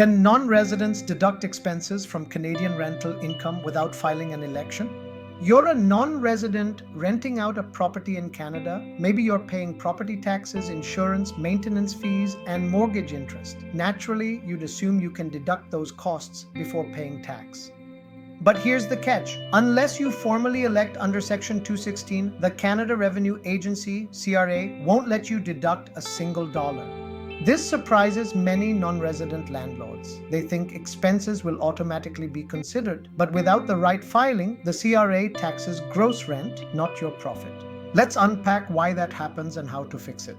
Can non-residents deduct expenses from Canadian rental income without filing an election? You're a non-resident renting out a property in Canada. Maybe you're paying property taxes, insurance, maintenance fees, and mortgage interest. Naturally, you'd assume you can deduct those costs before paying tax. But here's the catch. Unless you formally elect under Section 216, the Canada Revenue Agency, CRA, won't let you deduct a single dollar. This surprises many non-resident landlords. They think expenses will automatically be considered, but without the right filing, the CRA taxes gross rent, not your profit. Let's unpack why that happens and how to fix it.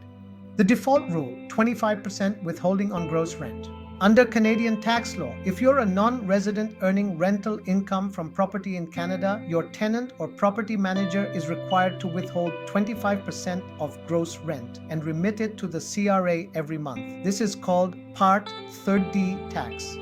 The default rule, 25% withholding on gross rent. Under Canadian tax law, if you're a non-resident earning rental income from property in Canada, your tenant or property manager is required to withhold 25% of gross rent and remit it to the CRA every month. This is called Part 3D tax.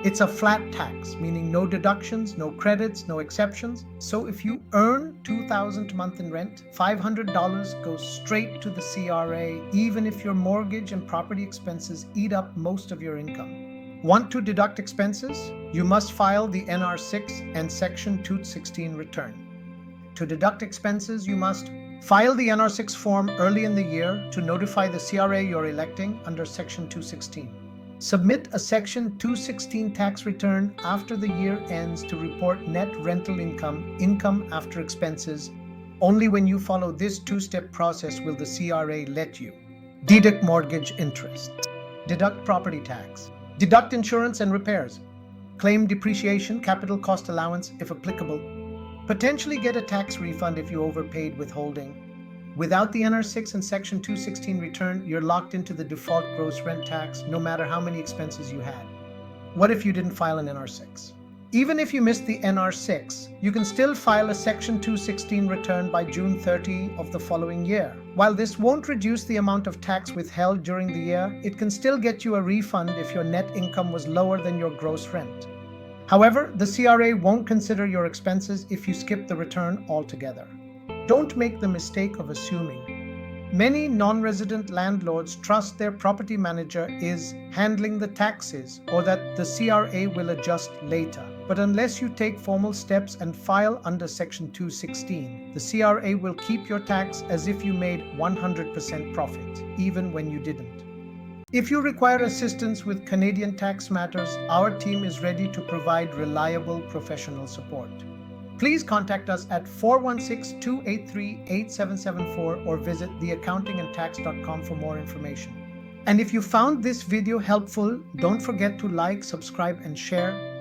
It's a flat tax, meaning no deductions, no credits, no exceptions. So if you earn $2,000 a month in rent, $500 goes straight to the CRA, even if your mortgage and property expenses eat up most of your income. Want to deduct expenses? You must file the NR6 and Section 216 return. To deduct expenses, you must file the NR6 form early in the year to notify the CRA you're electing under Section 216. Submit a Section 216 tax return after the year ends to report net rental income after expenses. Only when you follow this two-step process will the CRA let you deduct mortgage interest, deduct property tax, deduct insurance and repairs, claim depreciation, capital cost allowance if applicable, potentially get a tax refund if you overpaid withholding. Without the NR6 and Section 216 return, you're locked into the default gross rent tax no matter how many expenses you had. What if you didn't file an NR6? Even if you missed the NR6, you can still file a Section 216 return by June 30 of the following year. While this won't reduce the amount of tax withheld during the year, it can still get you a refund if your net income was lower than your gross rent. However, the CRA won't consider your expenses if you skip the return altogether. Don't make the mistake of assuming. Many non-resident landlords trust their property manager is handling the taxes or that the CRA will adjust later. But unless you take formal steps and file under Section 216, the CRA will keep your tax as if you made 100% profit, even when you didn't. If you require assistance with Canadian tax matters, our team is ready to provide reliable professional support. Please contact us at 416-283-8774 or visit theaccountingandtax.com for more information. And if you found this video helpful, don't forget to like, subscribe, and share.